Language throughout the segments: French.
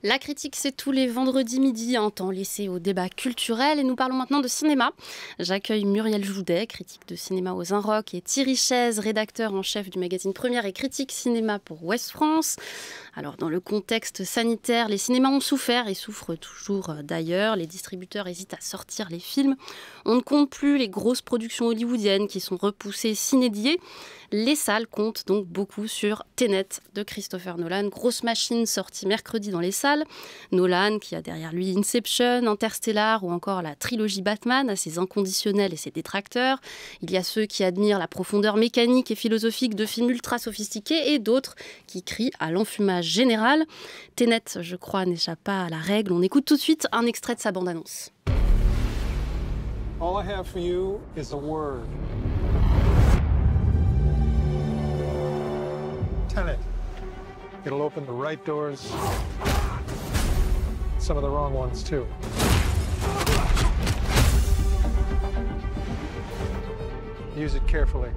La critique, c'est tous les vendredis midi, un temps laissé au débat culturel. Et nous parlons maintenant de cinéma. J'accueille Muriel Joudet, critique de cinéma aux Inrocks, et Thierry Chaise, rédacteur en chef du magazine Première et critique cinéma pour Ouest France. Alors, dans le contexte sanitaire, les cinémas ont souffert et souffrent toujours d'ailleurs. Les distributeurs hésitent à sortir les films. On ne compte plus les grosses productions hollywoodiennes qui sont repoussées sine die. Les salles comptent donc beaucoup sur Tenet de Christopher Nolan. Grosse machine sortie mercredi dans les salles. Nolan qui a derrière lui Inception, Interstellar ou encore la trilogie Batman à ses inconditionnels et ses détracteurs. Il y a ceux qui admirent la profondeur mécanique et philosophique de films ultra sophistiqués et d'autres qui crient à l'enfumage général. Tenet, je crois, n'échappe pas à la règle. On écoute tout de suite un extrait de sa bande-annonce. All I have for you is a word. Tenet. It'll open the right doors, some of the wrong ones too. Use it carefully.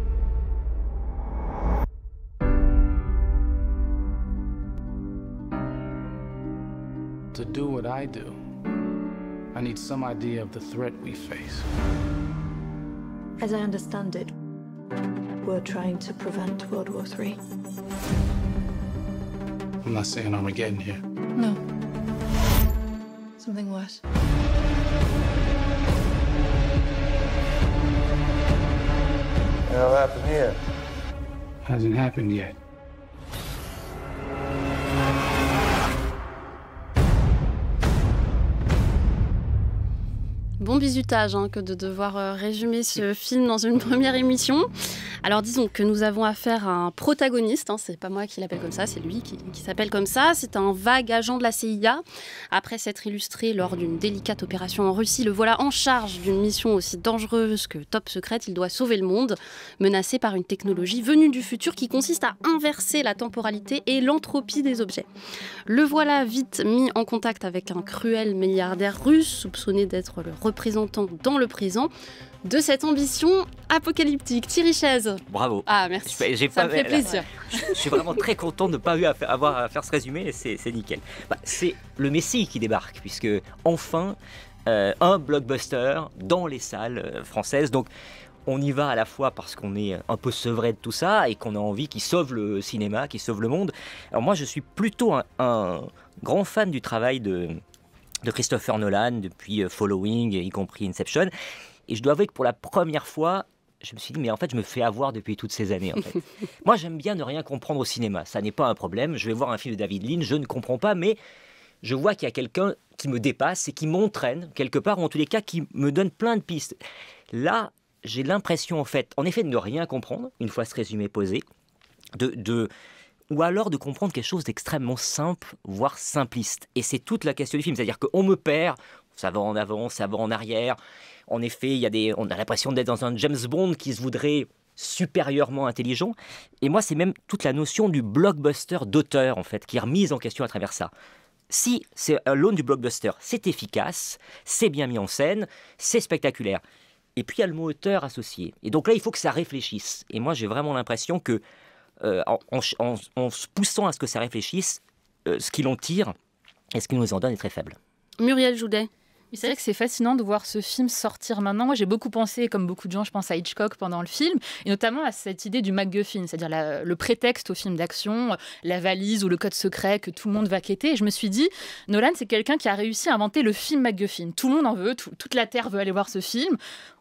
To do what I do, I need some idea of the threat we face. As I understand it, we're trying to prevent World War III. I'm not saying Armageddon here. No. Something worse. What'll happen here? Hasn't happened yet. Bon bizutage que de devoir résumer ce film dans une première émission. Alors disons que nous avons affaire à un protagoniste, c'est pas moi qui l'appelle comme ça, c'est lui qui s'appelle comme ça. C'est un vague agent de la CIA. Après s'être illustré lors d'une délicate opération en Russie, le voilà en charge d'une mission aussi dangereuse que top secrète. Il doit sauver le monde, menacé par une technologie venue du futur qui consiste à inverser la temporalité et l'entropie des objets. Le voilà vite mis en contact avec un cruel milliardaire russe, soupçonné d'être le représentant dans le présent de cette ambition apocalyptique. Thierry Chaise. Bravo. Ah, merci. Ça me fait plaisir. Je suis vraiment très content de ne pas avoir à faire ce résumé, c'est nickel. C'est le Messie qui débarque, puisque enfin, un blockbuster dans les salles françaises. Donc, on y va à la fois parce qu'on est un peu sevré de tout ça et qu'on a envie qu'il sauve le cinéma, qu'il sauve le monde. Alors moi, je suis plutôt un grand fan du travail de Christopher Nolan depuis Following, y compris Inception. Et je dois avouer que pour la première fois, je me suis dit, mais en fait, je me fais avoir depuis toutes ces années. En fait. Moi, j'aime bien ne rien comprendre au cinéma. Ça n'est pas un problème. Je vais voir un film de David Lynch, je ne comprends pas, mais je vois qu'il y a quelqu'un qui me dépasse et qui m'entraîne quelque part, ou en tous les cas, qui me donne plein de pistes. Là, j'ai l'impression, en effet, de ne rien comprendre, une fois ce résumé posé, ou alors de comprendre quelque chose d'extrêmement simple, voire simpliste. Et c'est toute la question du film. C'est-à-dire qu'on me perd, ça va en avant, ça va en arrière. En effet, on a l'impression d'être dans un James Bond qui se voudrait supérieurement intelligent. Et moi, c'est même toute la notion du blockbuster d'auteur, en fait, qui est remise en question à travers ça. Si c'est l'aune du blockbuster, c'est efficace, c'est bien mis en scène, c'est spectaculaire. Et puis, il y a le mot auteur associé. Et donc là, il faut que ça réfléchisse. Et moi, j'ai vraiment l'impression que, en se poussant à ce que ça réfléchisse, ce qu'il en tire et ce qu'il nous en donne est très faible. Muriel Joudet. C'est vrai que c'est fascinant de voir ce film sortir maintenant. Moi, j'ai beaucoup pensé, comme beaucoup de gens, je pense à Hitchcock pendant le film, et notamment à cette idée du MacGuffin, c'est-à-dire le prétexte au film d'action, la valise ou le code secret que tout le monde va quêter. Et je me suis dit, Nolan, c'est quelqu'un qui a réussi à inventer le film MacGuffin. Tout le monde en veut, toute la Terre veut aller voir ce film.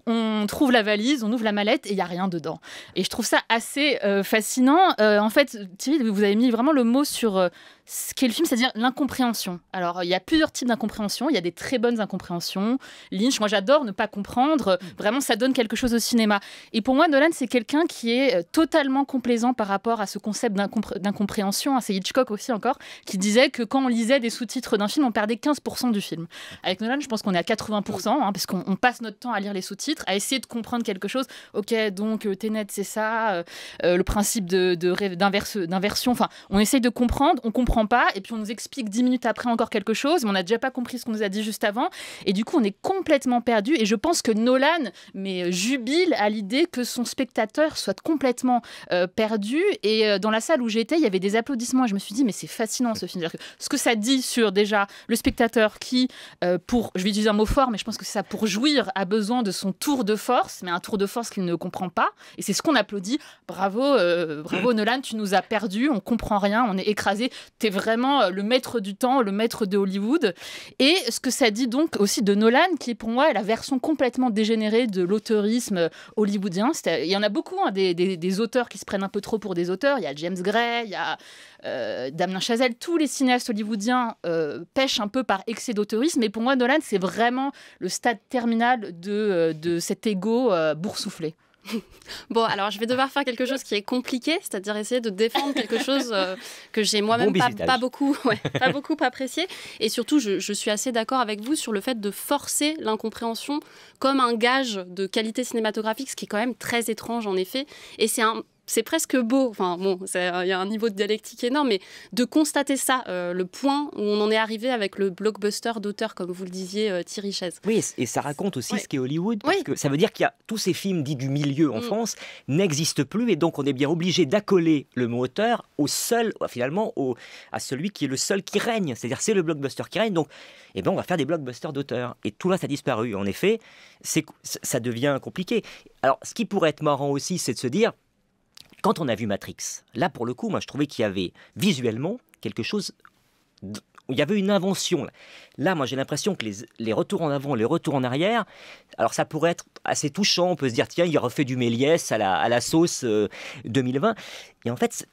On trouve la valise, on ouvre la mallette et il n'y a rien dedans. Et je trouve ça assez fascinant. En fait, Thierry, vous avez mis vraiment le mot sur ce qu'est le film, c'est-à-dire l'incompréhension. Alors, il y a plusieurs types d'incompréhension. Il y a des très bonnes incompréhensions. Lynch, moi j'adore ne pas comprendre. Vraiment, ça donne quelque chose au cinéma. Et pour moi, Nolan, c'est quelqu'un qui est totalement complaisant par rapport à ce concept d'incompréhension. C'est Hitchcock aussi encore, qui disait que quand on lisait des sous-titres d'un film, on perdait 15% du film. Avec Nolan, je pense qu'on est à 80%, parce qu'on passe notre temps à lire les sous-titres. chapitre à essayer de comprendre quelque chose. Ok, donc Tenet, c'est ça, le principe d'inversion. Enfin, on essaye de comprendre, on comprend pas, et puis on nous explique 10 minutes après encore quelque chose, mais on n'a déjà pas compris ce qu'on nous a dit juste avant. Et du coup, on est complètement perdu. Et je pense que Nolan jubile à l'idée que son spectateur soit complètement perdu. Et dans la salle où j'étais, il y avait des applaudissements. Et je me suis dit, mais c'est fascinant ce film. C'est-à-dire que ce que ça dit sur déjà le spectateur qui, je vais utiliser un mot fort, mais je pense que c'est ça, pour jouir, a besoin de son tour de force, mais un tour de force qu'il ne comprend pas. Et c'est ce qu'on applaudit. Bravo, bravo Nolan, tu nous as perdus, on comprend rien, on est écrasé. T'es vraiment le maître du temps, le maître de Hollywood. Et ce que ça dit donc aussi de Nolan, qui est pour moi la version complètement dégénérée de l'auteurisme hollywoodien. Il y en a beaucoup, hein, des auteurs qui se prennent un peu trop pour des auteurs. Il y a James Gray, il y a Damien Chazelle. Tous les cinéastes hollywoodiens pêchent un peu par excès d'auteurisme. Mais pour moi, Nolan, c'est vraiment le stade terminal de cet ego boursouflé. Bon, alors je vais devoir faire quelque chose qui est compliqué, c'est-à-dire essayer de défendre quelque chose que j'ai moi-même pas beaucoup apprécié. Et surtout, je suis assez d'accord avec vous sur le fait de forcer l'incompréhension comme un gage de qualité cinématographique, ce qui est quand même très étrange en effet. Et c'est presque beau, enfin bon, il y a un niveau de dialectique énorme, mais de constater ça, le point où on en est arrivé avec le blockbuster d'auteur, comme vous le disiez, Thierry Chèze. Oui, et ça raconte aussi ce qu'est Hollywood, parce que ça veut dire qu'il y a tous ces films dits du milieu en France n'existent plus, et donc on est bien obligé d'accoler le mot auteur au seul, finalement, à celui qui est le seul qui règne, c'est-à-dire c'est le blockbuster qui règne, donc on va faire des blockbusters d'auteur, et tout là ça a disparu. En effet, ça devient compliqué. Alors, ce qui pourrait être marrant aussi, c'est de se dire, quand on a vu Matrix, là pour le coup, moi je trouvais qu'il y avait visuellement quelque chose, il y avait une invention. Là, moi j'ai l'impression que les retours en avant, les retours en arrière, alors ça pourrait être assez touchant, on peut se dire tiens, il refait du Méliès à la sauce 2020, et en fait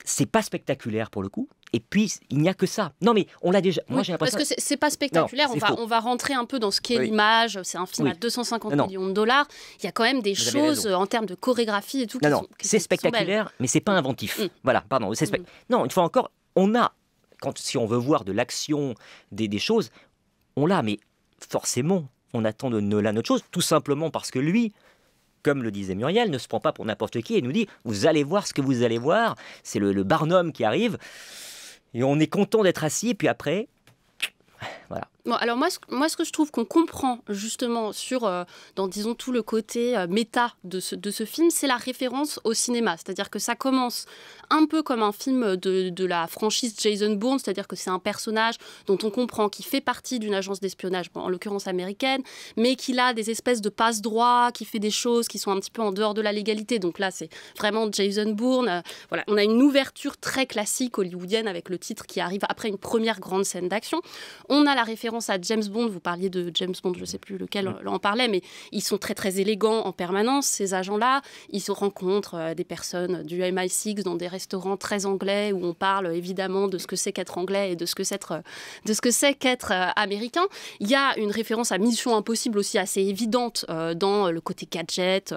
c'est pas spectaculaire pour le coup. Et puis, il n'y a que ça. Non, mais on l'a déjà. Moi, j'ai l'impression. Parce que c'est pas spectaculaire. Non, on va rentrer un peu dans ce qu'est l'image. C'est un film à 250 millions de dollars. Il y a quand même des choses en termes de chorégraphie et tout. C'est spectaculaire, mais c'est pas inventif. Voilà, pardon. Non, une fois encore, si on veut voir de l'action, des choses, on l'a, mais forcément, on attend de Nolan autre chose, tout simplement parce que lui, comme le disait Muriel, ne se prend pas pour n'importe qui et nous dit « Vous allez voir ce que vous allez voir ». C'est le Barnum qui arrive et on est content d'être assis et puis après, voilà. Bon, alors moi, ce que je trouve qu'on comprend justement dans disons tout le côté méta de ce film, c'est la référence au cinéma. C'est-à-dire que ça commence un peu comme un film de la franchise Jason Bourne, c'est-à-dire que c'est un personnage dont on comprend qu'il fait partie d'une agence d'espionnage, en l'occurrence américaine, mais qu'il a des espèces de passe-droit, qui fait des choses qui sont un petit peu en dehors de la légalité. Donc là, c'est vraiment Jason Bourne. Voilà, on a une ouverture très classique hollywoodienne avec le titre qui arrive après une première grande scène d'action. On a la référence à James Bond, vous parliez de James Bond, je ne sais plus lequel en parlait, mais ils sont très très élégants en permanence, ces agents-là. Ils se rencontrent des personnes du MI6 dans des restaurants très anglais où on parle évidemment de ce que c'est qu'être anglais et de ce que c'est qu'être américain. Il y a une référence à Mission Impossible aussi assez évidente dans le côté gadget,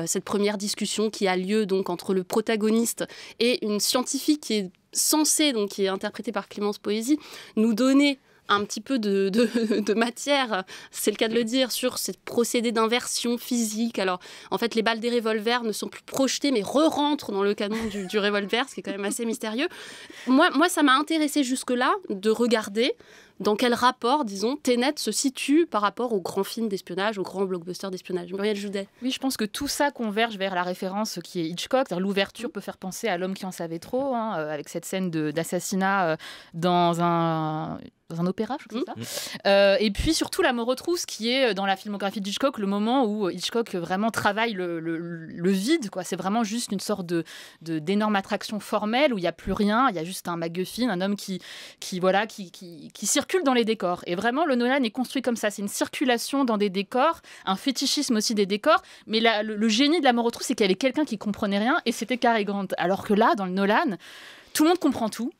cette première discussion qui a lieu donc entre le protagoniste et une scientifique qui est censée, donc qui est interprétée par Clémence Poésy, nous donner un petit peu de matière, c'est le cas de le dire, sur ce procédé d'inversion physique. Alors, en fait, les balles des revolvers ne sont plus projetées, mais re-rentrent dans le canon du revolver, ce qui est quand même assez mystérieux. Moi, ça m'a intéressé jusque-là de regarder dans quel rapport, disons, Tenet se situe par rapport aux grands films d'espionnage, aux grands blockbusters d'espionnage. Muriel Joudet. Oui, je pense que tout ça converge vers la référence qui est Hitchcock. L'ouverture peut faire penser à L'homme qui en savait trop, avec cette scène d'assassinat dans un opéra, je crois que c'est ça. Et puis surtout La mort aux trousses, qui est dans la filmographie d'Hitchcock le moment où Hitchcock vraiment travaille le vide, quoi. C'est vraiment juste une sorte d'énorme attraction formelle où il n'y a plus rien, il y a juste un MacGuffin, un homme qui circule dans les décors. Et vraiment, le Nolan est construit comme ça. C'est une circulation dans des décors, un fétichisme aussi des décors. Mais le génie de La mort aux trousses, c'est qu'il y avait quelqu'un qui comprenait rien et c'était Cary Grant. Alors que là, dans le Nolan, tout le monde comprend tout.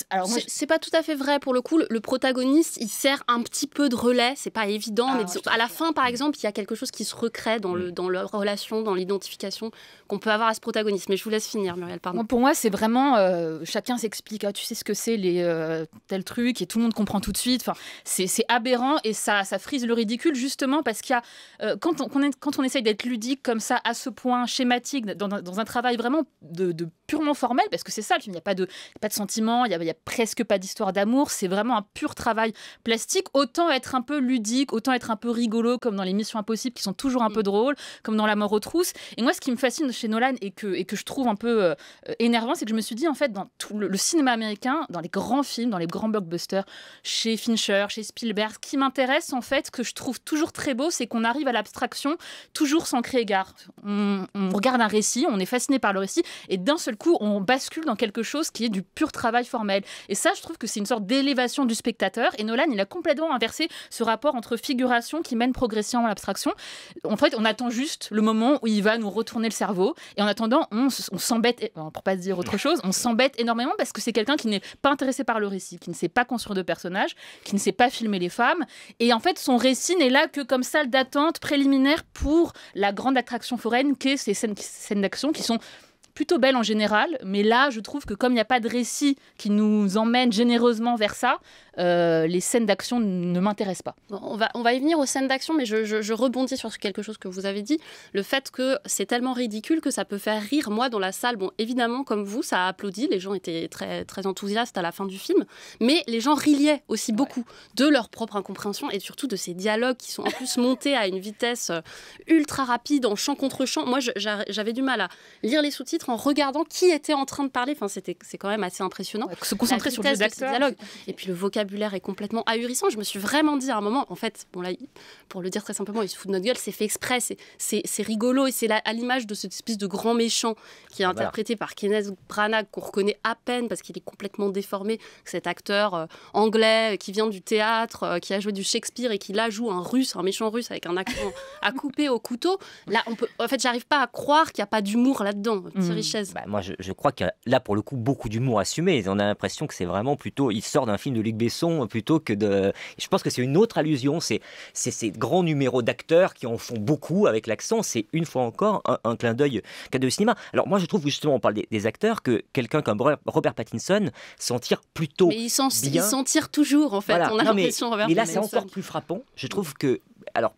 Alors moi, C'est pas tout à fait vrai pour le coup. Le protagoniste, il sert un petit peu de relais, c'est pas évident, mais à la fin, par exemple, il y a quelque chose qui se recrée dans leur relation, dans l'identification qu'on peut avoir à ce protagoniste. Mais je vous laisse finir, Muriel, pardon. pour moi, c'est vraiment chacun s'explique. Tu sais ce que c'est les tel truc et tout le monde comprend tout de suite. Enfin, c'est aberrant et ça frise le ridicule justement parce qu'il y a quand on essaye d'être ludique comme ça à ce point schématique dans un travail vraiment de purement formel, parce que c'est ça le film. Il n'y a pas de sentiments, il y a presque pas d'histoire d'amour. C'est vraiment un pur travail plastique. Autant être un peu ludique, autant être un peu rigolo comme dans les Missions Impossibles qui sont toujours un peu drôles, comme dans La Mort aux trousses. Et moi, ce qui me fascine chez Nolan et que je trouve un peu énervant, c'est que je me suis dit en fait dans tout le cinéma américain, dans les grands films, dans les grands blockbusters, chez Fincher, chez Spielberg, ce qui m'intéresse en fait, que je trouve toujours très beau, c'est qu'on arrive à l'abstraction toujours sans créer égard. On regarde un récit, on est fasciné par le récit et d'un seul coup, on bascule dans quelque chose qui est du pur travail formel. Et ça, je trouve que c'est une sorte d'élévation du spectateur. Et Nolan, il a complètement inversé ce rapport entre figuration qui mène progression à l'abstraction. En fait, on attend juste le moment où il va nous retourner le cerveau. Et en attendant, on s'embête, pour pas se dire autre chose, on s'embête énormément parce que c'est quelqu'un qui n'est pas intéressé par le récit, qui ne sait pas construire de personnages, qui ne sait pas filmer les femmes. Et en fait, son récit n'est là que comme salle d'attente préliminaire pour la grande attraction foraine qu'est ces scènes d'action qui sont plutôt belle en général, mais là, je trouve que comme il n'y a pas de récit qui nous emmène généreusement vers ça, les scènes d'action ne m'intéressent pas. Bon, on va y venir aux scènes d'action, mais je rebondis sur quelque chose que vous avez dit. Le fait que c'est tellement ridicule que ça peut faire rire. Moi, dans la salle, bon, évidemment, comme vous, ça a applaudi. Les gens étaient très, très enthousiastes à la fin du film. Mais les gens riaient aussi beaucoup de leur propre incompréhension et surtout de ces dialogues qui sont en plus montés à une vitesse ultra rapide, en chant contre chant. Moi, j'avais du mal à lire les sous-titres en regardant qui était en train de parler. Enfin, c'est quand même assez impressionnant. Se concentrer sur le dialogue. Et puis le vocabulaire est complètement ahurissant. Je me suis vraiment dit à un moment, en fait, bon là, pour le dire très simplement, il se fout de notre gueule, c'est fait exprès, c'est rigolo et c'est à l'image de cette espèce de grand méchant qui est interprété par Kenneth Branagh, qu'on reconnaît à peine parce qu'il est complètement déformé. Cet acteur anglais qui vient du théâtre, qui a joué du Shakespeare et qui là joue un méchant russe avec un accent à couper au couteau. Là, en fait, j'arrive pas à croire qu'il n'y a pas d'humour là-dedans. Thierry Chèze. Moi, je crois qu'il y a là, pour le coup, beaucoup d'humour assumé. On a l'impression que c'est vraiment plutôt... Il sort d'un film de Luc Besson plutôt que de... Je pense que c'est une autre allusion. C'est ces grands numéros d'acteurs qui en font beaucoup avec l'accent. C'est une fois encore un clin d'œil de cinéma. Alors moi, je trouve justement, on parle des acteurs, que quelqu'un comme Robert Pattinson s'en tire plutôt bien. Mais il s'en tire toujours, en fait. Voilà. On a l'impression, Robert mais là, Pattinson. c'est encore plus frappant. Je trouve que... Alors,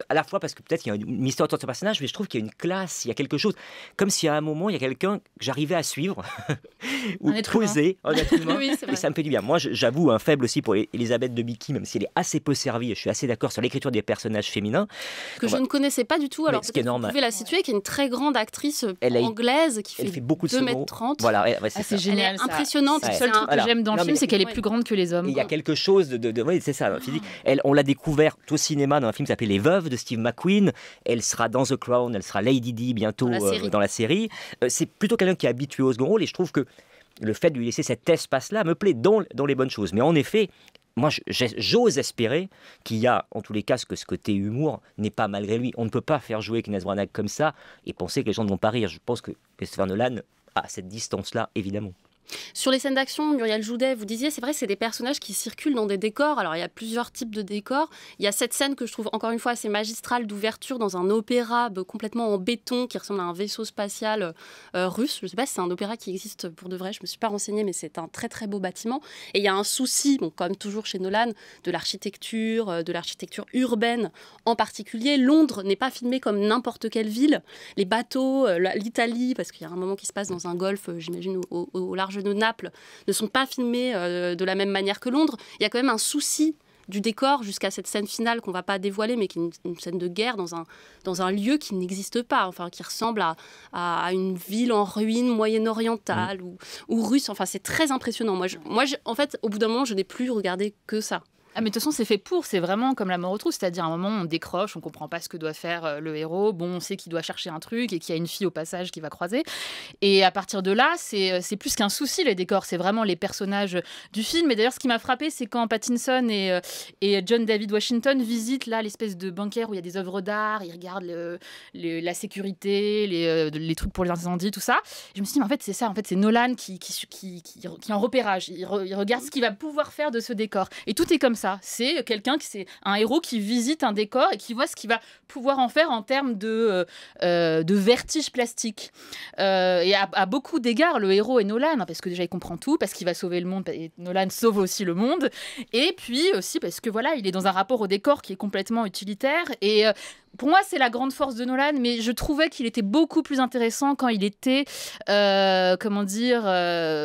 à la fois parce que peut-être qu'il y a un mystère autour de ce personnage, mais je trouve qu'il y a une classe, il y a quelque chose, comme si à un moment il y a quelqu'un que j'arrivais à suivre ou poser, honnêtement, oui, et ça me fait du bien. Moi, j'avoue un faible aussi pour Elisabeth Debicki, même si elle est assez peu servie, je suis assez d'accord sur l'écriture des personnages féminins. Que je ne connaissais pas du tout, alors peut-être vous pouvez la situer, qui est une très grande actrice anglaise, qui fait beaucoup de 2m30. Voilà, c'est génial. Elle est impressionnante. C'est le seul truc que j'aime dans le film, c'est qu'elle est plus grande que les hommes. Il y a quelque chose oui, c'est ça, physique. On l'a découverte au cinéma dans un film qui s'appelait Les Veuves de Steve McQueen. Elle sera dans The Crown, elle sera Lady Di bientôt dans la série. C'est plutôt quelqu'un qui est habitué au second rôle et je trouve que le fait de lui laisser cet espace-là me plaît dans les bonnes choses. Mais en effet, moi, j'ose espérer qu'il y a, en tous les cas, ce côté humour n'est pas malgré lui. On ne peut pas faire jouer Kenneth Branagh comme ça et penser que les gens ne vont pas rire. Je pense que Christopher Nolan a cette distance-là, évidemment. Sur les scènes d'action, Muriel Joudet, vous disiez, c'est vrai, c'est des personnages qui circulent dans des décors. Alors, il y a plusieurs types de décors. Il y a cette scène que je trouve, encore une fois, assez magistrale d'ouverture dans un opéra complètement en béton qui ressemble à un vaisseau spatial russe. Je ne sais pas si c'est un opéra qui existe pour de vrai, je ne me suis pas renseignée, mais c'est un très, très beau bâtiment. Et il y a un souci, comme toujours chez Nolan, de l'architecture urbaine en particulier. Londres n'est pas filmée comme n'importe quelle ville. Les bateaux, l'Italie, parce qu'il y a un moment qui se passe dans un golfe, j'imagine, au large de Naples, ne sont pas filmés de la même manière que Londres. Il y a quand même un souci du décor jusqu'à cette scène finale qu'on ne va pas dévoiler, mais qui est une scène de guerre dans un lieu qui n'existe pas, enfin, qui ressemble à une ville en ruine moyen-orientale ou russe. Enfin, c'est très impressionnant. Moi, en fait, au bout d'un moment, je n'ai plus regardé que ça. Ah, mais de toute façon, c'est fait pour. C'est vraiment comme La mort aux trousses. C'est-à-dire, à un moment, on décroche, on comprend pas ce que doit faire le héros. Bon, on sait qu'il doit chercher un truc et qu'il y a une fille au passage qui va croiser. Et à partir de là, c'est plus qu'un souci, les décors. C'est vraiment les personnages du film. Et d'ailleurs, ce qui m'a frappé, c'est quand Pattinson et John David Washington visitent là l'espèce de bunker où il y a des œuvres d'art. Ils regardent la sécurité, les trucs pour les incendies, tout ça. Et je me suis dit, mais en fait, c'est ça. En fait, c'est Nolan qui est en repérage. Il regarde ce qu'il va pouvoir faire de ce décor. Et tout est comme ça. C'est c'est un héros qui visite un décor et qui voit ce qu'il va pouvoir en faire en termes de vertige plastique. Et à beaucoup d'égards, le héros est Nolan, hein, parce que déjà il comprend tout, parce qu'il va sauver le monde, et Nolan sauve aussi le monde, et puis aussi parce que voilà, il est dans un rapport au décor qui est complètement utilitaire. Et pour moi, c'est la grande force de Nolan, mais je trouvais qu'il était beaucoup plus intéressant quand il était,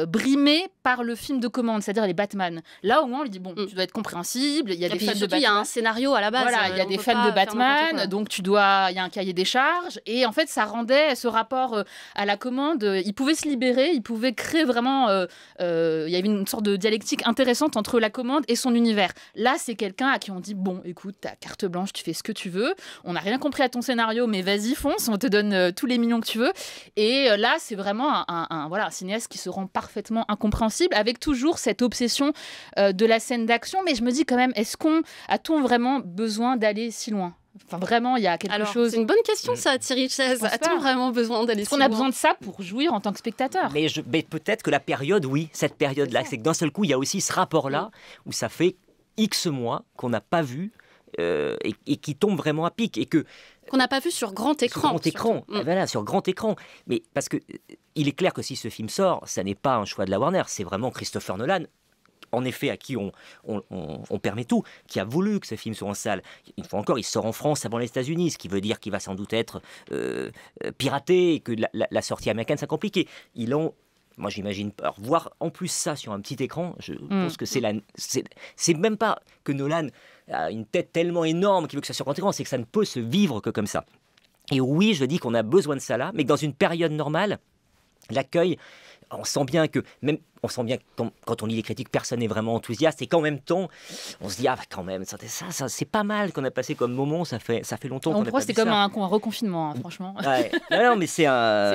brimé par le film de commande, c'est-à-dire les Batman. Là, au moins, on lui dit, bon, tu dois être compréhensible, il y a des fans de Batman. Il y a un scénario à la base. Voilà, il y a des fans de Batman, donc il y a un cahier des charges, et en fait, ça rendait ce rapport à la commande, il pouvait se libérer, il pouvait créer vraiment, il y avait une sorte de dialectique intéressante entre la commande et son univers. Là, c'est quelqu'un à qui on dit, bon, écoute, t'as carte blanche, tu fais ce que tu veux, on n'a rien compris à ton scénario, mais vas-y, fonce, on te donne tous les millions que tu veux. Et là, c'est vraiment un cinéaste qui se rend parfaitement incompréhensible, avec toujours cette obsession de la scène d'action. Mais je me dis quand même, a-t-on vraiment besoin d'aller si loin ? Enfin, vraiment, il y a quelque chose... C'est une bonne question, ça, Thierry Chaize. A-t-on vraiment besoin d'aller si loin ? On a besoin de ça pour jouir en tant que spectateur. Mais peut-être que la période, oui, cette période-là, c'est que d'un seul coup, il y a aussi ce rapport-là, où ça fait X mois qu'on n'a pas vu, et qui tombe vraiment à pic, et qu'on n'a pas vu sur grand écran. Sur grand écran, voilà, sur grand écran. Mais parce que il est clair que si ce film sort, ça n'est pas un choix de la Warner, c'est vraiment Christopher Nolan, en effet, à qui on permet tout, qui a voulu que ce film soit en salle. Une fois encore, il sort en France avant les États-Unis, ce qui veut dire qu'il va sans doute être piraté, et que la sortie américaine, c'est compliqué. Moi, j'imagine voir en plus ça sur un petit écran. Je pense que c'est même pas que Nolan a une tête tellement énorme qu'il veut que ça soit sur grand écran, c'est que ça ne peut se vivre que comme ça. Et oui, je dis qu'on a besoin de ça là, mais que dans une période normale, l'accueil, on sent bien que quand on lit les critiques, personne n'est vraiment enthousiaste, et qu'en même temps, on se dit, quand même, ça c'est pas mal qu'on a passé comme moment, ça fait longtemps qu'on a pas vu ça. Pour moi, c'était comme un reconfinement, hein, franchement. Ouais. Non, mais c'est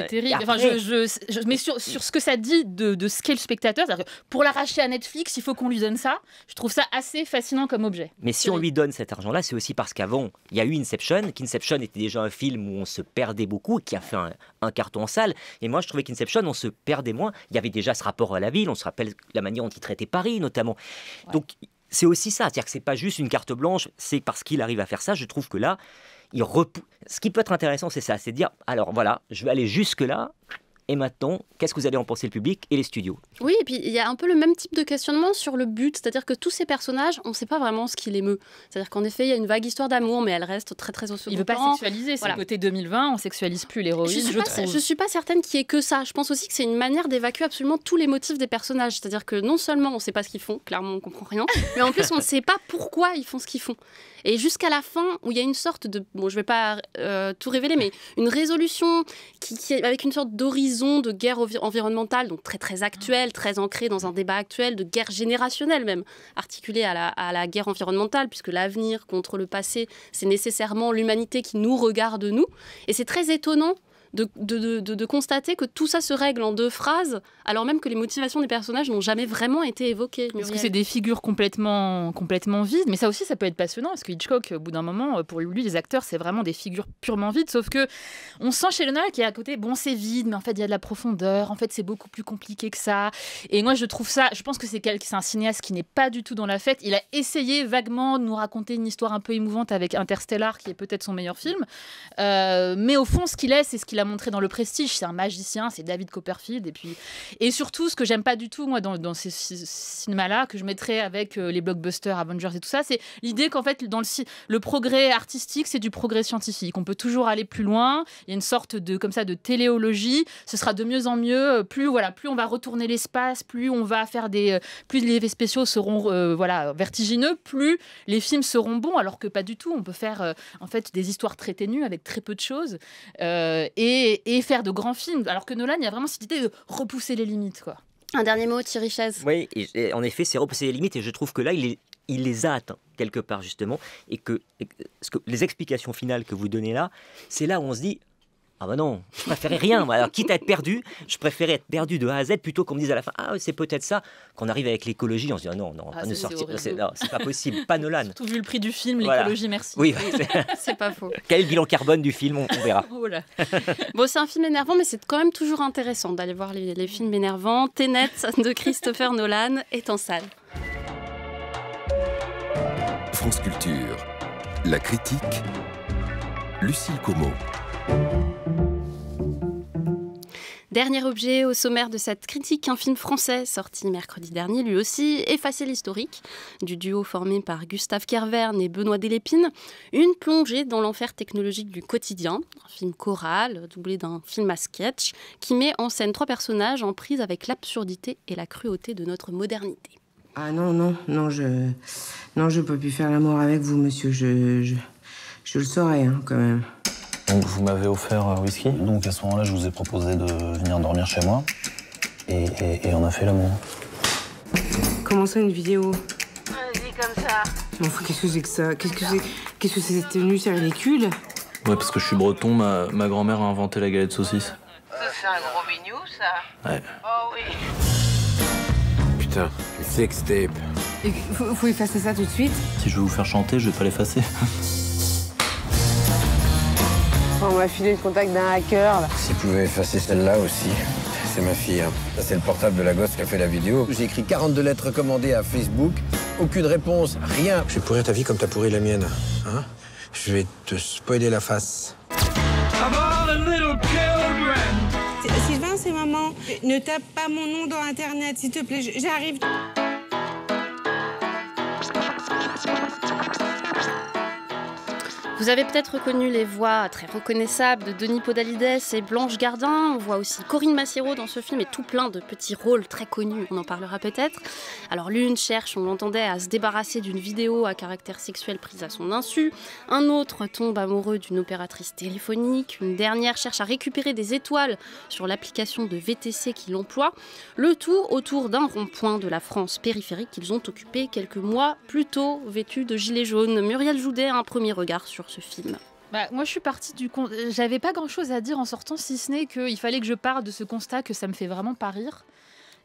terrible. Après... Enfin, mais sur ce que ça dit de ce qu'est le spectateur, c'est-à-dire que pour l'arracher à Netflix, il faut qu'on lui donne ça. Je trouve ça assez fascinant comme objet. Mais si on lui donne cet argent-là, c'est aussi parce qu'avant, il y a eu Inception, qu'Inception était déjà un film où on se perdait beaucoup, qui a fait un carton en salle. Et moi, je trouvais qu'Inception, on se perdait moins. Il y avait déjà ce rapport à la ville, on se rappelle la manière dont il traitait Paris, notamment. Ouais. Donc, c'est aussi ça. C'est-à-dire que c'est pas juste une carte blanche, c'est parce qu'il arrive à faire ça. Je trouve que là, ce qui peut être intéressant, c'est ça. C'est de dire, alors voilà, je vais aller jusque-là. Et maintenant, qu'est-ce que vous allez en penser le public et les studios ? Oui, et puis il y a un peu le même type de questionnement sur le but. C'est-à-dire que tous ces personnages, on ne sait pas vraiment ce qui les meut. C'est-à-dire qu'en effet, il y a une vague histoire d'amour, mais elle reste très très au second plan. Il ne veut pas sexualiser. C'est le côté 2020, on ne sexualise plus l'héroïne, je trouve. Je ne suis pas certaine qu'il y ait que ça. Je pense aussi que c'est une manière d'évacuer absolument tous les motifs des personnages. C'est-à-dire que non seulement on ne sait pas ce qu'ils font, clairement on ne comprend rien, mais en plus on ne sait pas pourquoi ils font ce qu'ils font. Et jusqu'à la fin, où il y a une sorte de... Bon, je ne vais pas tout révéler, mais une résolution qui avec une sorte d'horizon de guerre environnementale, donc très très actuelle, très ancrée dans un débat actuel, de guerre générationnelle même, articulée à la guerre environnementale, puisque l'avenir contre le passé, c'est nécessairement l'humanité qui nous regarde nous. Et c'est très étonnant de constater que tout ça se règle en 2 phrases, alors même que les motivations des personnages n'ont jamais vraiment été évoquées. Parce que c'est des figures complètement vides, mais ça aussi, ça peut être passionnant, parce que Hitchcock, au bout d'un moment, pour lui, les acteurs, c'est vraiment des figures purement vides, sauf que on sent chez Nolan qui est à côté, bon, c'est vide, mais en fait, il y a de la profondeur, en fait, c'est beaucoup plus compliqué que ça. Et moi, je trouve ça, je pense que c'est un cinéaste qui n'est pas du tout dans la fête. Il a essayé vaguement de nous raconter une histoire un peu émouvante avec Interstellar, qui est peut-être son meilleur film, mais au fond, ce qu'il est, c'est ce qu'il a montré dans Le Prestige. C'est un magicien, c'est David Copperfield, et surtout, ce que j'aime pas du tout, moi, dans ces cinémas-là, que je mettrais avec les blockbusters, Avengers et tout ça, c'est l'idée qu'en fait, dans le progrès artistique, c'est du progrès scientifique. On peut toujours aller plus loin. Il y a une sorte de téléologie. Ce sera de mieux en mieux. Plus on va retourner l'espace, plus on va faire plus les effets spéciaux seront vertigineux, plus les films seront bons. Alors que pas du tout. On peut faire en fait des histoires très ténues avec très peu de choses et faire de grands films. Alors que Nolan, il y a vraiment cette idée de repousser les limites, quoi. Un dernier mot, Thierry Chaise. Oui, et en effet, c'est repousser les limites et je trouve que là, il les a atteints quelque part justement et que les explications finales que vous donnez là, c'est là où on se dit ah bah non, je préférais rien. Alors quitte à être perdu, je préférais être perdu de A à Z plutôt qu'on me dise à la fin ah c'est peut-être ça. Qu'on arrive avec l'écologie, on se dit ah non, pas de sortir, c'est pas possible, pas Nolan. Surtout vu le prix du film, Voilà. l'écologie, merci. Oui, C'est pas faux. Quel est le bilan carbone du film, on verra. Oh là. Bon, c'est un film énervant, mais c'est quand même toujours intéressant d'aller voir les films énervants. Tenet de Christopher Nolan est en salle. France Culture, la critique, Lucille Comeau. Dernier objet au sommaire de cette critique, un film français sorti mercredi dernier, lui aussi, effacer l'historique, du duo formé par Gustave Kervern et Benoît Delépine, une plongée dans l'enfer technologique du quotidien, un film choral, doublé d'un film à sketch, qui met en scène 3 personnages en prise avec l'absurdité et la cruauté de notre modernité. Ah non, je peux plus faire l'amour avec vous, monsieur, je le saurais, hein, quand même. Donc vous m'avez offert un whisky, donc à ce moment-là je vous ai proposé de venir dormir chez moi et on a fait l'amour. Comment ça, une vidéo? Vas-y, comme ça. Mais enfin, qu'est-ce que c'est que ça? Qu'est-ce que c'est cette tenue? C'est ridicule. Ouais, parce que je suis breton, ma grand-mère a inventé la galette saucisse. Ça, c'est un gros bignou, ça. Ouais. Oh oui. Putain, une sextape. Faut effacer ça tout de suite. Si je veux vous faire chanter, je vais pas l'effacer. On m'a filé le contact d'un hacker, là. Si tu pouvais effacer celle-là aussi. C'est ma fille, hein. Ça, c'est le portable de la gosse qui a fait la vidéo. J'ai écrit 42 lettres recommandées à Facebook. Aucune réponse, rien. Je vais pourrir ta vie comme t'as pourri la mienne. Hein? Je vais te spoiler la face. Sylvain, c'est maman. Ne tape pas mon nom dans Internet, s'il te plaît. J'arrive. Vous avez peut-être reconnu les voix très reconnaissables de Denis Podalides et Blanche Gardin. On voit aussi Corinne Massiero dans ce film et tout plein de petits rôles très connus, on en parlera peut-être. Alors l'une cherche, on l'entendait, à se débarrasser d'une vidéo à caractère sexuel prise à son insu. Un autre tombe amoureux d'une opératrice téléphonique. Une dernière cherche à récupérer des étoiles sur l'application de VTC qui l'emploie. Le tout autour d'un rond-point de la France périphérique qu'ils ont occupé quelques mois plus tôt, vêtus de gilets jaunes. Muriel Joudet a un premier regard sur ce film. Moi, je suis partie du constat. J'avais pas grand-chose à dire en sortant, si ce n'est qu'il fallait que je parte de ce constat que ça me fait vraiment pas rire.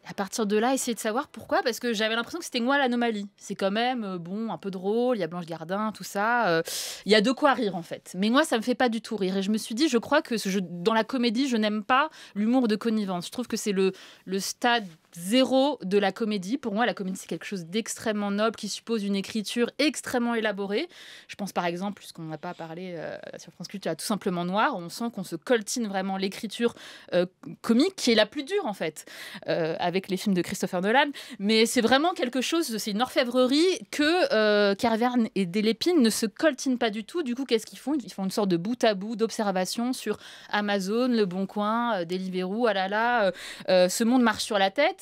Et à partir de là, essayer de savoir pourquoi, parce que j'avais l'impression que c'était moi l'anomalie. C'est quand même, un peu drôle, il y a Blanche Gardin, tout ça. Il y a de quoi rire, en fait. Mais moi, ça me fait pas du tout rire. Et je me suis dit, je crois que dans la comédie, je n'aime pas l'humour de connivence. Je trouve que c'est le stade zéro de la comédie. Pour moi, la comédie, c'est quelque chose d'extrêmement noble qui suppose une écriture extrêmement élaborée. Je pense par exemple, puisqu'on n'a pas parlé sur France Culture, à Tout simplement Noir, on sent qu'on se coltine vraiment l'écriture comique qui est la plus dure en fait, avec les films de Christopher Nolan. Mais c'est vraiment quelque chose, c'est une orfèvrerie que Kervern et Delépine ne se coltinent pas du tout. Du coup, qu'est-ce qu'ils font? Ils font une sorte de bout à bout d'observation sur Amazon, Le Bon Coin, Deliveroo, ce monde marche sur la tête.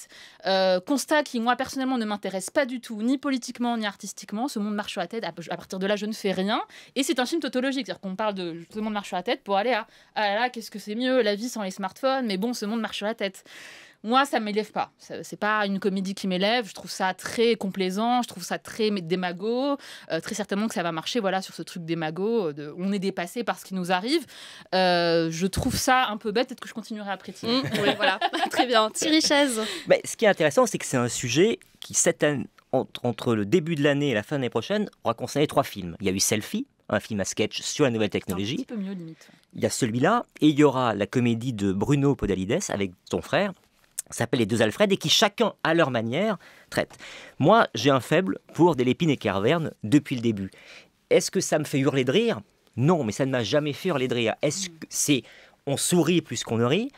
Constat qui, moi, personnellement, ne m'intéresse pas du tout, ni politiquement, ni artistiquement. Ce monde marche sur la tête. À partir de là, je ne fais rien. Et c'est un film tautologique. C'est-à-dire qu'on parle de ce monde marche sur la tête pour aller à « Ah là là, qu'est-ce que c'est mieux, la vie sans les smartphones, mais bon, ce monde marche sur la tête ». Moi, ça ne m'élève pas. C'est pas une comédie qui m'élève. Je trouve ça très complaisant. Je trouve ça très démago. Très certainement que ça va marcher sur ce truc démago. On est dépassé par ce qui nous arrive. Je trouve ça un peu bête. Peut-être que je continuerai après. Oui, voilà. Très bien. Thierry Chaise. Ce qui est intéressant, c'est que c'est un sujet qui, cette année, entre le début de l'année et la fin de l'année prochaine, aura concerné 3 films. Il y a eu Selfie, un film à sketch sur la nouvelle technologie. C'est un petit peu mieux, limite. Il y a celui-là. Et il y aura la comédie de Bruno Podalides avec son frère. Ça s'appelle Les Deux Alfred et qui chacun à leur manière traite. Moi, j'ai un faible pour Delépine et Kervern depuis le début. Est-ce que ça me fait hurler de rire? Non, mais ça ne m'a jamais fait hurler de rire. Est-ce que c'est on sourit plus qu'on ne rit?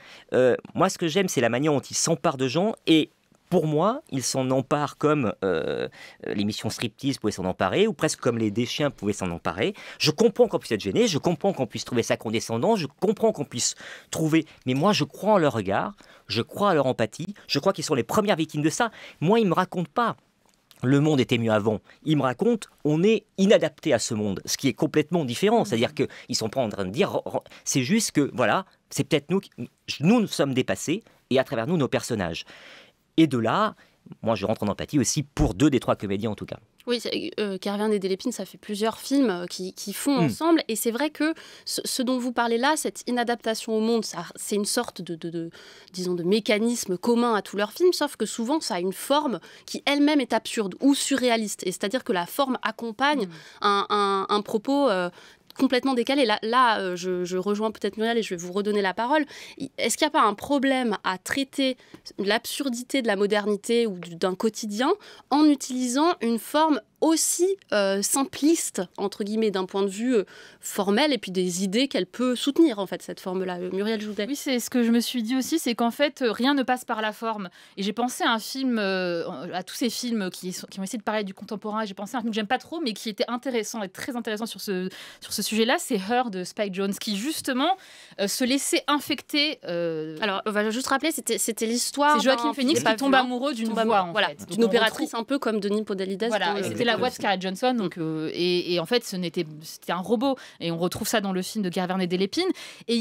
Moi, ce que j'aime, c'est la manière dont ils s'emparent de gens et pour moi, ils s'en emparent comme l'émission Striptease pouvait s'en emparer, ou presque comme les Deschiens pouvaient s'en emparer. Je comprends qu'on puisse être gêné, je comprends qu'on puisse trouver ça condescendant, je comprends qu'on puisse trouver... Mais moi, je crois en leur regard, je crois à leur empathie, je crois qu'ils sont les premières victimes de ça. Moi, ils ne me racontent pas le monde était mieux avant. Ils me racontent on est inadapté à ce monde, ce qui est complètement différent. C'est-à-dire qu'ils ne sont pas en train de dire... C'est juste que, voilà, c'est peut-être nous sommes dépassés, et à travers nous, nos personnages. Et de là, moi je rentre en empathie aussi pour 2 des 3 comédiens en tout cas. Oui, Kervian et Delépine, ça fait plusieurs films qui font ensemble. Et c'est vrai que ce dont vous parlez là, cette inadaptation au monde, c'est une sorte disons, de mécanisme commun à tous leurs films, sauf que souvent, ça a une forme qui elle-même est absurde ou surréaliste. Et c'est-à-dire que la forme accompagne un propos complètement décalé. Là, je rejoins peut-être Muriel et je vais vous redonner la parole. Est-ce qu'il n'y a pas un problème à traiter l'absurdité de la modernité ou d'un quotidien en utilisant une forme aussi simpliste, entre guillemets, d'un point de vue formel, et puis des idées qu'elle peut soutenir, en fait, cette forme-là. Muriel Joudet. Oui, c'est ce que je me suis dit aussi, c'est qu'en fait, rien ne passe par la forme. Et j'ai pensé à un film, à tous ces films qui ont essayé de parler du contemporain, et j'ai pensé à un film que j'aime pas trop, mais qui était intéressant et très intéressant sur ce sujet-là, c'est Her de Spike Jonze, qui justement se laissait infecter... Alors, on va juste rappeler, c'était l'histoire... C'est Joaquin Phoenix qui tombe amoureux d'une voix, en voilà, fait. d'une opératrice un peu comme Denis Podalides. Voilà, c'était la voix de Scarlett Johansson, donc, et en fait c'était un robot, et on retrouve ça dans le film de Kervian et Delépine, et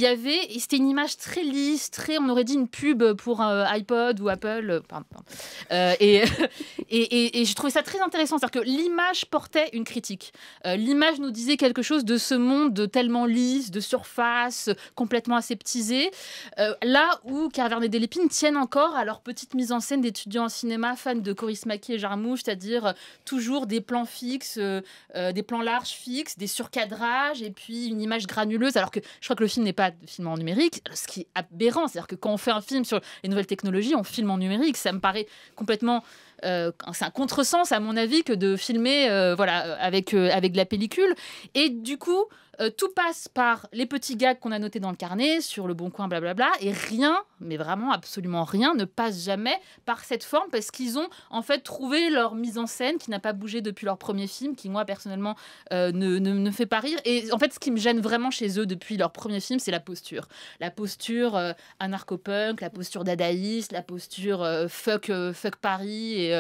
c'était une image très lisse, on aurait dit une pub pour iPod ou Apple, et je trouvais ça très intéressant, c'est-à-dire que l'image portait une critique, l'image nous disait quelque chose de ce monde tellement lisse, de surface, complètement aseptisé, là où Kervian et Delépine tiennent encore à leur petite mise en scène d'étudiants en cinéma fans de Kaurismäki et Jarmusch, c'est-à-dire toujours des plans fixes, des plans larges fixes, des surcadrages et puis une image granuleuse, alors que je crois que le film n'est pas filmé en numérique, ce qui est aberrant, c'est-à-dire que quand on fait un film sur les nouvelles technologies, on filme en numérique, ça me paraît complètement... c'est un contresens à mon avis que de filmer avec de la pellicule, et du coup tout passe par les petits gags qu'on a notés dans le carnet, sur le bon coin, blablabla, et rien, mais vraiment absolument rien, ne passe jamais par cette forme, parce qu'ils ont en fait trouvé leur mise en scène qui n'a pas bougé depuis leur premier film, qui moi personnellement ne fait pas rire. Et en fait, ce qui me gêne vraiment chez eux depuis leur premier film, c'est la posture. La posture anarcho-punk, la posture dadaïste, la posture fuck Paris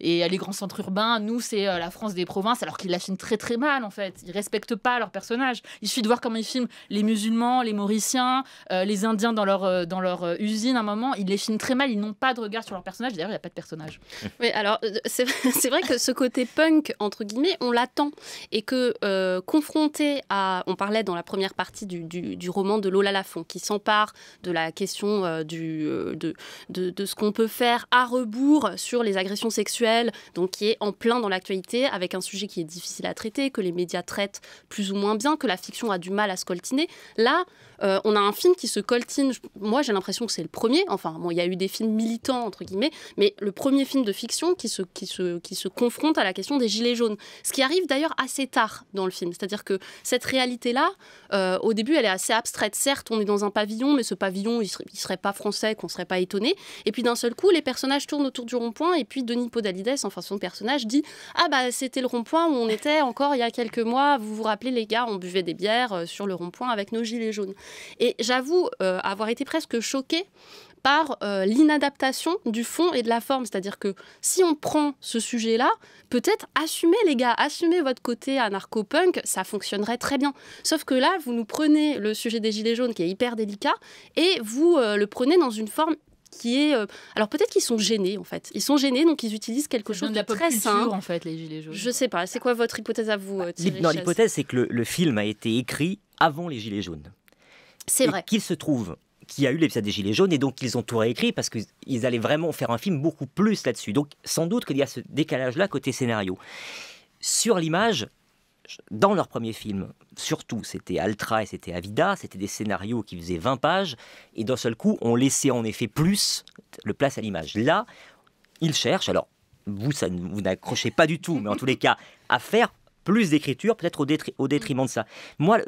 et les grands centres urbains. Nous, c'est la France des provinces, alors qu'ils la filment très très mal en fait. Ils respectent pas leurs personnages. Il suffit de voir comment ils filment les musulmans, les Mauriciens, les Indiens dans leur usine à un moment. Ils les filment très mal, ils n'ont pas de regard sur leurs personnages. D'ailleurs, il n'y a pas de personnages. Oui, alors c'est vrai que ce côté punk, entre guillemets, on l'attend. Et que confronté à... On parlait dans la première partie du roman de Lola Lafont, qui s'empare de la question de ce qu'on peut faire à rebours sur les agressions sexuelles, donc qui est en plein dans l'actualité, avec un sujet qui est difficile à traiter, que les médias traitent plus ou moins bien, que la fiction a du mal à se coltiner. Là, on a un film qui se coltine. Moi, j'ai l'impression que c'est le premier. Enfin, bon, il y a eu des films militants, entre guillemets, mais le premier film de fiction qui se confronte à la question des gilets jaunes. Ce qui arrive d'ailleurs assez tard dans le film. C'est-à-dire que cette réalité-là, au début, elle est assez abstraite. Certes, on est dans un pavillon, mais ce pavillon, il serait pas français, qu'on serait pas étonné. Et puis d'un seul coup, les personnages tournent autour du rond-point, et puis Denis Podalides, enfin son personnage, dit « Ah bah, c'était le rond-point où on était encore il y a quelques mois. Vous vous rappelez, les gars, on buvait des bières sur le rond-point avec nos gilets jaunes. » Et j'avoue avoir été presque choquée par l'inadaptation du fond et de la forme. C'est-à-dire que si on prend ce sujet-là, peut-être assumez les gars, assumez votre côté anarcho-punk, ça fonctionnerait très bien. Sauf que là, vous nous prenez le sujet des gilets jaunes qui est hyper délicat et vous le prenez dans une forme qui est... alors peut-être qu'ils sont gênés en fait. Ils sont gênés, donc ils utilisent quelque chose de très simple. En fait, les gilets jaunes. Je sais pas, c'est quoi votre hypothèse à vous, Thierry Chaise ? L'hypothèse, c'est que le film a été écrit avant les gilets jaunes. C'est vrai. Qu'il se trouve qu'il y a eu l'épisode des Gilets jaunes et donc ils ont tout réécrit parce qu'ils allaient vraiment faire un film beaucoup plus là-dessus. Donc sans doute qu'il y a ce décalage-là côté scénario. Sur l'image, dans leur premier film, surtout, c'était Altra et c'était Avida, c'était des scénarios qui faisaient 20 pages et d'un seul coup, on laissait en effet plus le place à l'image. Là, ils cherchent, alors vous n'accrochez pas du tout, mais en tous les cas, à faire plus d'écriture, peut-être au détriment de ça. Moi,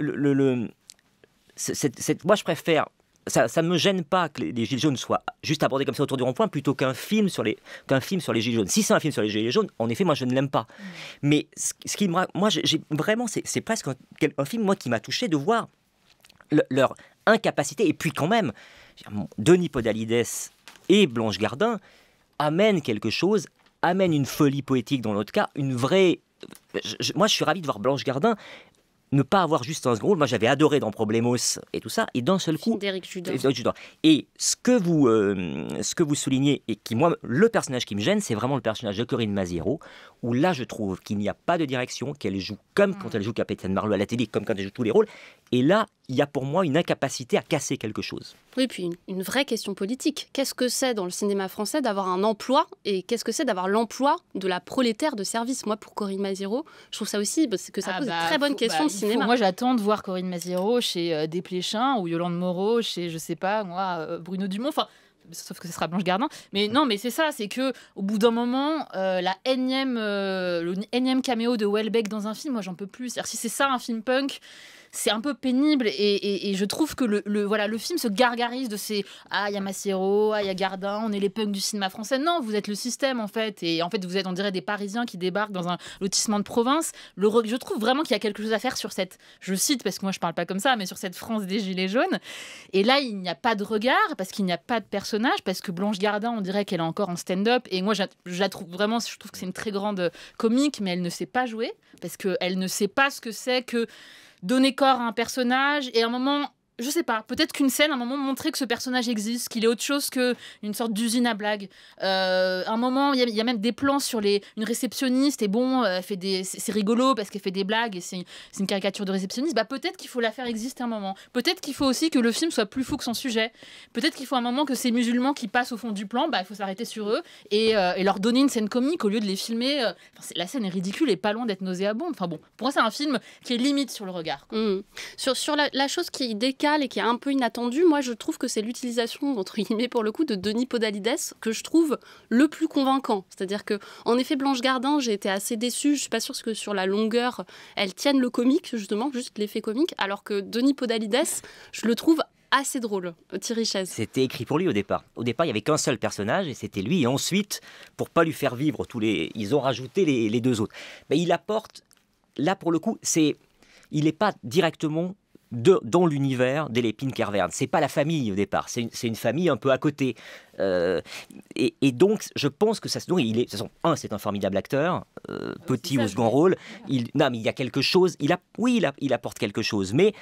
moi, je préfère... Ça ne me gêne pas que les Gilets jaunes soient juste abordés comme ça autour du rond-point plutôt qu'un film sur les Gilets jaunes. Si c'est un film sur les Gilets jaunes, en effet, moi, je ne l'aime pas. Mais ce qui moi, vraiment, c'est presque un film, moi, qui m'a touché de voir leur incapacité. Et puis, quand même, Denis Podalides et Blanche Gardin amènent quelque chose, amènent une folie poétique dans l'autre cas, une vraie... Moi, je suis ravi de voir Blanche Gardin ne pas avoir juste un second rôle. Moi, j'avais adoré dans Problemos et tout ça, et d'un seul coup... d'Éric Judor. Et ce que vous soulignez, et qui, moi, le personnage qui me gêne, c'est vraiment le personnage de Corinne Maziero, où là, je trouve qu'il n'y a pas de direction, qu'elle joue comme quand elle joue Capitaine Marlowe à la télé, comme quand elle joue tous les rôles. Et là, il y a pour moi une incapacité à casser quelque chose. Oui, puis une vraie question politique. Qu'est-ce que c'est dans le cinéma français d'avoir un emploi, et qu'est-ce que c'est d'avoir l'emploi de la prolétaire de service? Moi, pour Corinne Maziero, je trouve ça aussi, parce que ça pose une très bonne question de cinéma. Moi, j'attends de voir Corinne Maziero chez Desplechin ou Yolande Moreau chez, je sais pas, moi, Bruno Dumont. Enfin, sauf que ce sera Blanche Gardin. Mais non, mais c'est ça, c'est que au bout d'un moment, le énième caméo de Houellebecq dans un film, moi, j'en peux plus. C'est-à-dire, si c'est ça un film punk, c'est un peu pénible, et je trouve que le film se gargarise de ces « Ah, il y a Massiero, ah, il y a Gardin, on est les punks du cinéma français ». Non, vous êtes le système, en fait. Et en fait, vous êtes, on dirait, des Parisiens qui débarquent dans un lotissement de province. Je trouve vraiment qu'il y a quelque chose à faire sur cette... Je cite, parce que moi, je parle pas comme ça, mais sur cette France des Gilets jaunes. Et là, il n'y a pas de regard, parce qu'il n'y a pas de personnage, parce que Blanche Gardin, on dirait qu'elle est encore en stand-up. Et moi, je la trouve vraiment... Je trouve que c'est une très grande comique, mais elle ne sait pas jouer, parce qu'elle ne sait pas ce que c'est que donner corps à un personnage, et à un moment, je sais pas, peut-être qu'une scène, à un moment, montrer que ce personnage existe, qu'il est autre chose qu'une sorte d'usine à blagues. À un moment, il y a même des plans sur une réceptionniste, et bon, c'est rigolo parce qu'elle fait des blagues, et c'est une caricature de réceptionniste. Bah, peut-être qu'il faut la faire exister un moment. Peut-être qu'il faut aussi que le film soit plus fou que son sujet. Peut-être qu'il faut un moment que ces musulmans qui passent au fond du plan, bah, il faut s'arrêter sur eux et leur donner une scène comique au lieu de les filmer. La scène est ridicule et pas loin d'être nauséabonde. Enfin bon, pour moi, c'est un film qui est limite sur le regard. Sur la chose qui décale et qui est un peu inattendue, moi je trouve que c'est l'utilisation, entre guillemets pour le coup, de Denis Podalides que je trouve le plus convaincant. C'est-à-dire que, en effet, Blanche Gardin, j'ai été assez déçue. Je suis pas sûre que sur la longueur, elle tienne le comique, justement, juste l'effet comique, alors que Denis Podalides, je le trouve assez drôle, Thierry Chèze. C'était écrit pour lui au départ. Au départ, il n'y avait qu'un seul personnage, et c'était lui. Et ensuite, pour pas lui faire vivre ils ont rajouté les deux autres. Mais il apporte, là pour le coup, il n'est pas directement dans l'univers des Lépine Kervern. C'est pas la famille au départ, c'est une famille un peu à côté. Et donc, je pense que ça se nourrit. De toute façon, c'est un formidable acteur, petit ou second rôle. Mais il y a quelque chose. Il apporte quelque chose. Mais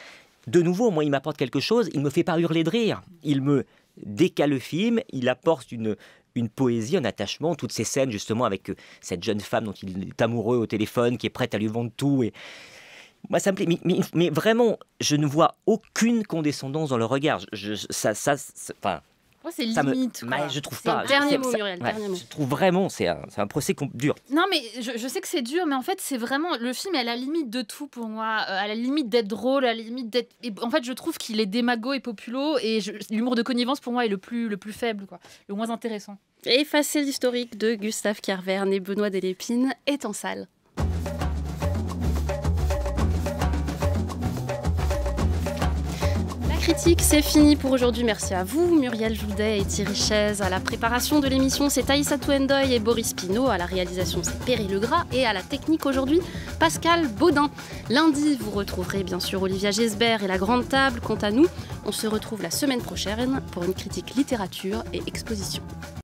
de nouveau, moi, il m'apporte quelque chose. Il me fait pas hurler de rire. Il me décale le film. Il apporte une poésie, un attachement, toutes ces scènes justement avec cette jeune femme dont il est amoureux au téléphone, qui est prête à lui vendre tout. Et moi, ça me plaît, mais vraiment, je ne vois aucune condescendance dans le regard. C'est limite. Je trouve pas. Dernier mot, Muriel. Dernier mot. Je trouve vraiment, c'est un procès dur. Non, mais je sais que c'est dur, mais en fait, c'est vraiment le film est à la limite de tout pour moi, à la limite d'être drôle, à la limite d'être. Et en fait, je trouve qu'il est démago et populo, et l'humour de connivence pour moi est le plus faible, quoi, le moins intéressant. Effacer l'historique de Gustave Kervern et Benoît Delépine est en salle. Critique, c'est fini pour aujourd'hui. Merci à vous, Muriel Joudet et Thierry Chèze. À la préparation de l'émission, c'est Aïssatou Ndoye et Boris Pinault. À la réalisation, c'est Perry Legras. Et à la technique aujourd'hui, Pascal Baudin. Lundi, vous retrouverez bien sûr Olivia Gesbert et La Grande Table. Quant à nous, on se retrouve la semaine prochaine pour une critique littérature et exposition.